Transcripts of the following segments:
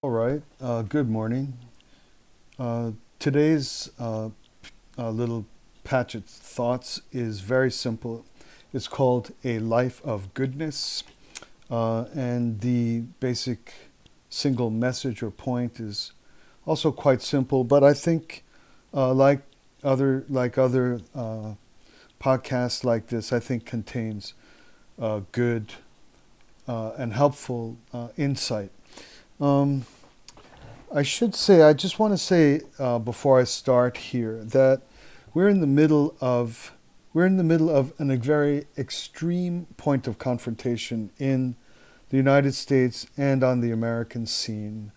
All right. Good morning. Today's little patch of thoughts is very simple. It's called A Life of Goodness. And the basic single message or point is also quite simple, but I think like other podcasts like this, I think contains good and helpful insight. Um, I just want to say before I start here that we're in the middle of we're in the middle of a very extreme point of confrontation in the United States and on the American scene.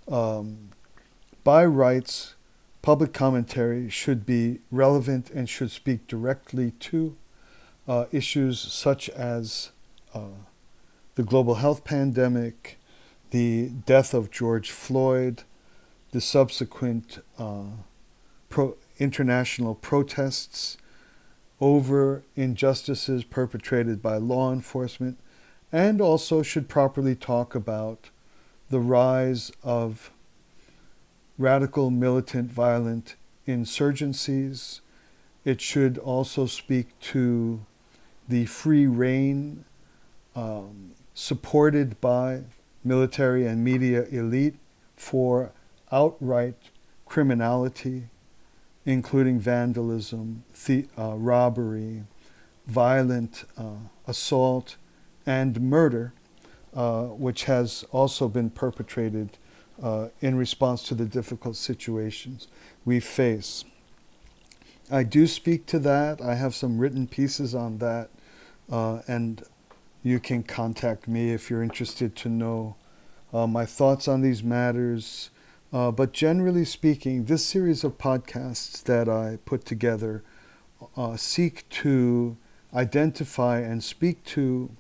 Um, by rights, public commentary should be relevant and should speak directly to issues such as the global health pandemic, the death of George Floyd, the subsequent international protests over injustices perpetrated by law enforcement, and also should properly talk about the rise of radical, militant, violent insurgencies. It should also speak to the free reign supported by military and media elite for outright criminality, including vandalism, robbery, violent assault, and murder, which has also been perpetrated in response to the difficult situations we face. I do speak to that. I have some written pieces on that, and you can contact me if you're interested to know my thoughts on these matters. But generally speaking, this series of podcasts that I put together seek to identify and speak to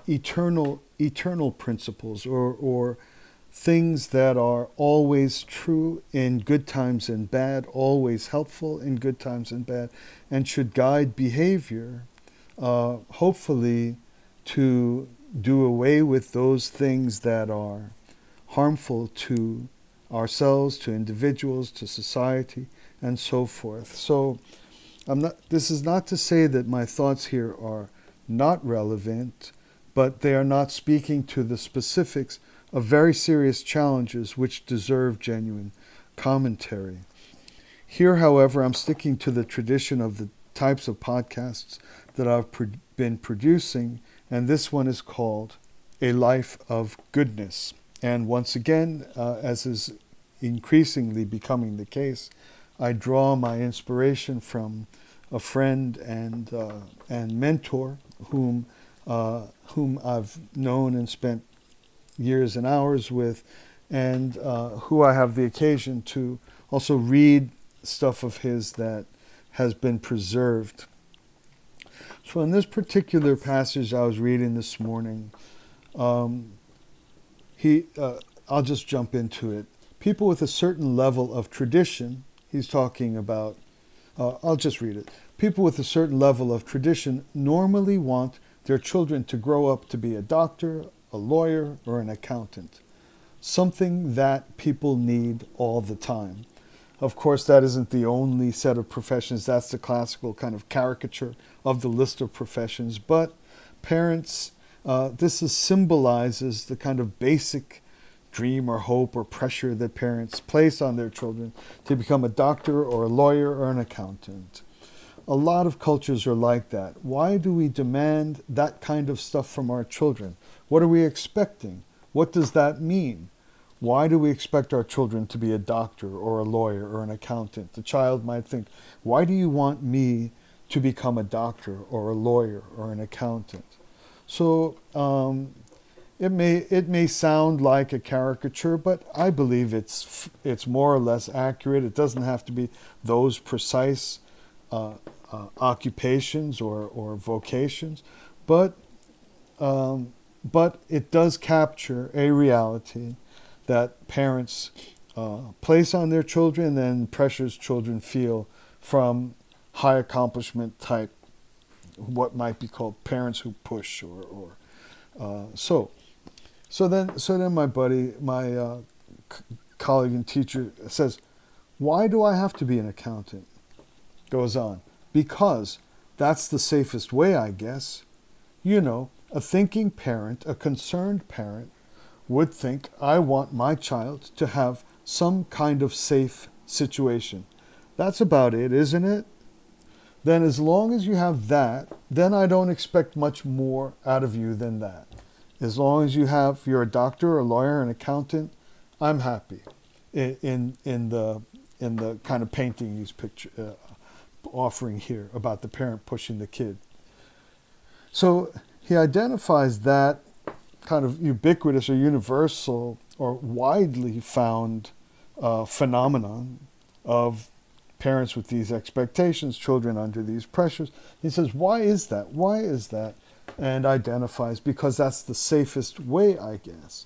eternal principles or things that are always true in good times and bad, always helpful in good times and bad, and should guide behavior, hopefully to do away with those things that are harmful to ourselves, to individuals, to society, and so forth. So this is not to say that my thoughts here are not relevant, but they are not speaking to the specifics of very serious challenges which deserve genuine commentary. Here, however, I'm sticking to the tradition of the types of podcasts that I've been producing, and this one is called A Life of Goodness. And once again, as is increasingly becoming the case, I draw my inspiration from a friend and mentor whom I've known and spent years and hours with, and who I have the occasion to also read stuff of his that has been preserved. So in this particular passage I was reading this morning, I'll just jump into it. People with a certain level of tradition, he's talking about, I'll just read it. People with a certain level of tradition normally want their children to grow up to be a doctor, a lawyer, or an accountant. Something that people need all the time. Of course, that isn't the only set of professions. That's the classical kind of caricature of the list of professions. But parents, symbolizes the kind of basic dream or hope or pressure that parents place on their children to become a doctor or a lawyer or an accountant. A lot of cultures are like that. Why do we demand that kind of stuff from our children? What are we expecting? What does that mean? Why do we expect our children to be a doctor or a lawyer or an accountant? The child might think, why do you want me to become a doctor or a lawyer or an accountant? So it may sound like a caricature, but I believe it's more or less accurate. It doesn't have to be those precise occupations or vocations, but it does capture a reality that parents place on their children and pressures children feel from high accomplishment type, what might be called parents who push so So then my buddy, my colleague and teacher says, why do I have to be an accountant? Goes on, because that's the safest way, I guess. You know, a thinking parent, a concerned parent, would think I want my child to have some kind of safe situation. That's about it, isn't it? Then as long as you have that, then I don't expect much more out of you than that. As long as you're a doctor, a lawyer, an accountant, I'm happy in the kind of painting he's offering here about the parent pushing the kid. So he identifies that kind of ubiquitous or universal or widely found phenomenon of parents with these expectations, children under these pressures. He says, why is that? Why is that? And identifies, because that's the safest way, I guess.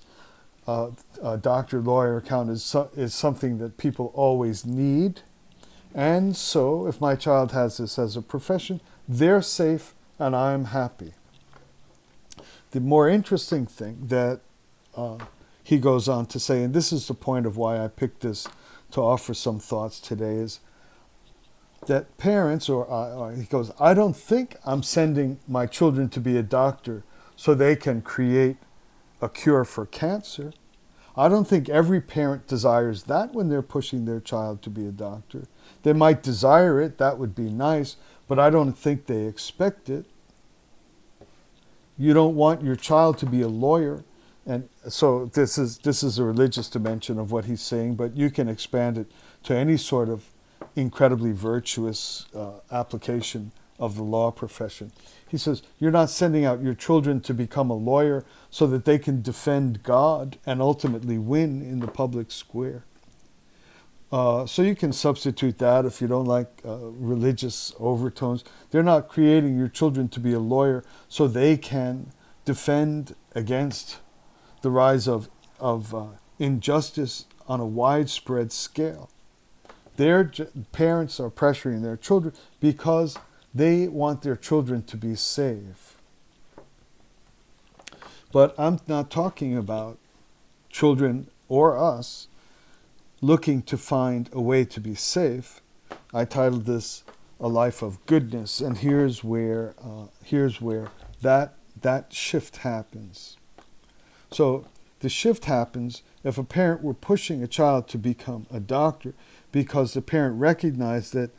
A doctor, lawyer, accountant is something that people always need. And so if my child has this as a profession, they're safe and I'm happy. The more interesting thing that he goes on to say, and this is the point of why I picked this to offer some thoughts today, is that parents, or he goes, I don't think I'm sending my children to be a doctor so they can create a cure for cancer. I don't think every parent desires that when they're pushing their child to be a doctor. They might desire it, that would be nice, but I don't think they expect it. You don't want your child to be a lawyer. And so this is a religious dimension of what he's saying, but you can expand it to any sort of incredibly virtuous application of the law profession. He says, you're not sending out your children to become a lawyer so that they can defend God and ultimately win in the public square. So you can substitute that if you don't like religious overtones. They're not creating your children to be a lawyer so they can defend against the rise of injustice on a widespread scale. Their parents are pressuring their children because they want their children to be safe. But I'm not talking about children or us looking to find a way to be safe. I titled this A Life of Goodness, and here's where that shift happens. So the shift happens if a parent were pushing a child to become a doctor because the parent recognized that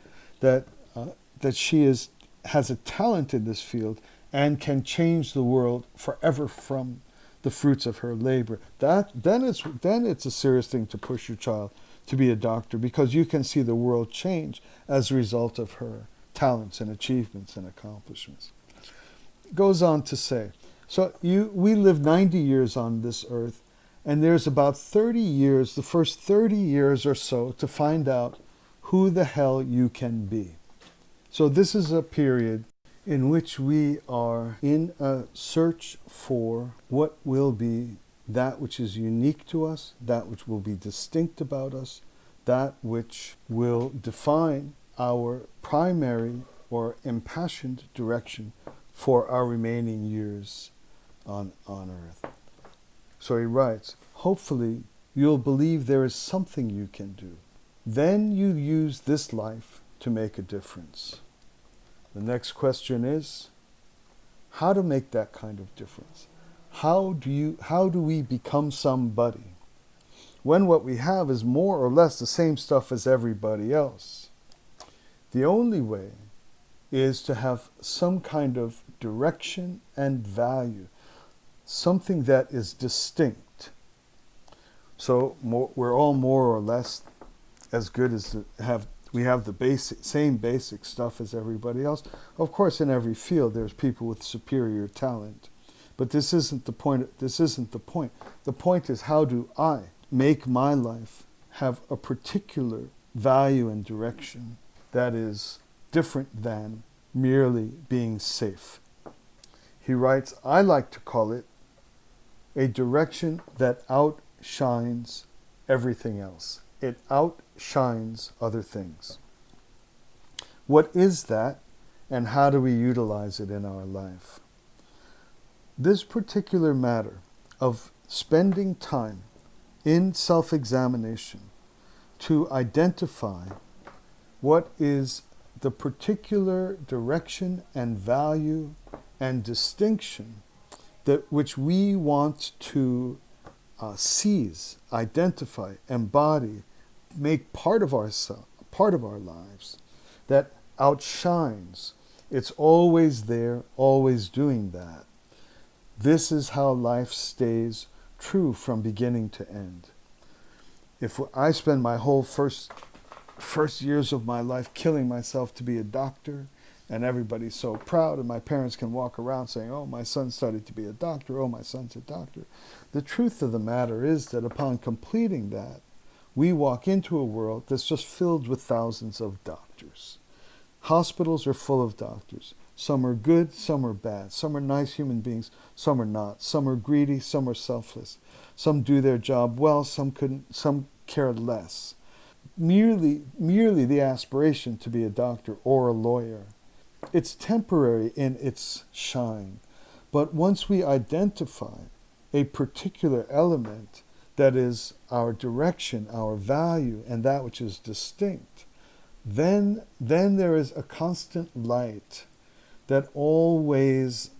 she has a talent in this field and can change the world forever from the fruits of her labor. Then it's a serious thing to push your child to be a doctor, because you can see the world change as a result of her talents and achievements and accomplishments. Goes on to say, we live 90 years on this earth, and there's about 30 years, the first 30 years or so, to find out who the hell you can be. So this is a period in which we are in a search for what will be that which is unique to us, that which will be distinct about us, that which will define our primary or impassioned direction for our remaining years on earth. So he writes, hopefully you'll believe there is something you can do. Then you use this life to make a difference. The next question is, how to make that kind of difference? How do we become somebody when what we have is more or less the same stuff as everybody else? The only way is to have some kind of direction and value, something that is distinct. So we're all more or less as good as we have the same basic stuff as everybody else. Of course, in every field, there's people with superior talent. But this isn't the point. The point is, how do I make my life have a particular value and direction that is different than merely being safe? He writes, I like to call it a direction that outshines everything else. It outshines other things. What is that, and how do we utilize it in our life? This particular matter of spending time in self-examination to identify what is the particular direction and value and distinction that which we want to seize, identify, embody, make part of ourselves, part of our lives, that outshines. It's always there, always doing that. This is how life stays true from beginning to end. If I spend my whole first years of my life killing myself to be a doctor, and everybody's so proud, and my parents can walk around saying, oh, my son studied to be a doctor, oh, my son's a doctor. The truth of the matter is that upon completing that, we walk into a world that's just filled with thousands of doctors. Hospitals are full of doctors. Some are good, some are bad. Some are nice human beings, some are not. Some are greedy, some are selfless. Some do their job well, some care less. Merely the aspiration to be a doctor or a lawyer. It's temporary in its shine. But once we identify a particular element that is our direction, our value, and that which is distinct, then there is a constant light that always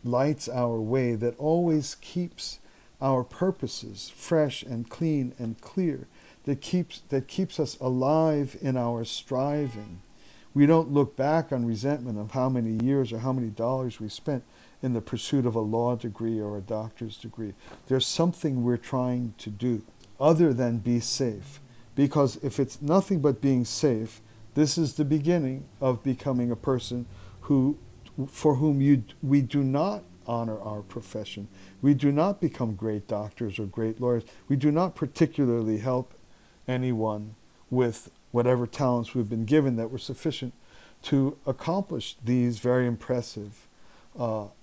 lights our way, that always keeps our purposes fresh and clean and clear, that keeps us alive in our striving. We don't look back on resentment of how many years or how many dollars we spent in the pursuit of a law degree or a doctor's degree. There's something we're trying to do other than be safe. Because if it's nothing but being safe, this is the beginning of becoming a person for whom we do not honor our profession. We do not become great doctors or great lawyers. We do not particularly help anyone with whatever talents we've been given that were sufficient to accomplish these very impressive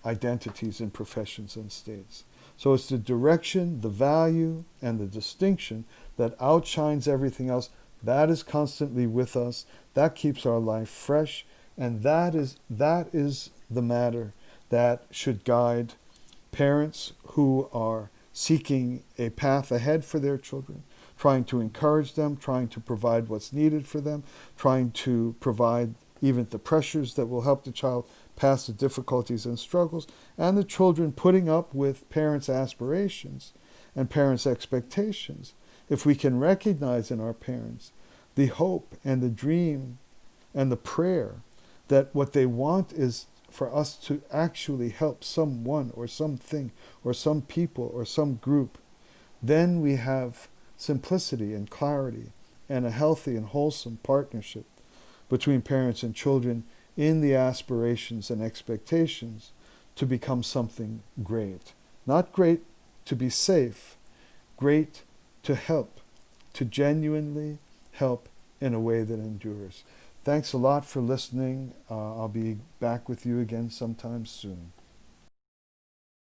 identities and professions and states. So it's the direction, the value, and the distinction that outshines everything else. That is constantly with us. That keeps our life fresh. And that is the matter that should guide parents who are seeking a path ahead for their children, trying to encourage them, trying to provide what's needed for them, trying to provide even the pressures that will help the child pass the difficulties and struggles, and the children putting up with parents' aspirations and parents' expectations. If we can recognize in our parents the hope and the dream and the prayer that what they want is for us to actually help someone or something or some people or some group, then we have simplicity and clarity and a healthy and wholesome partnership between parents and children in the aspirations and expectations to become something great. Not great to be safe, great to help, to genuinely help in a way that endures. Thanks a lot for listening. I'll be back with you again sometime soon.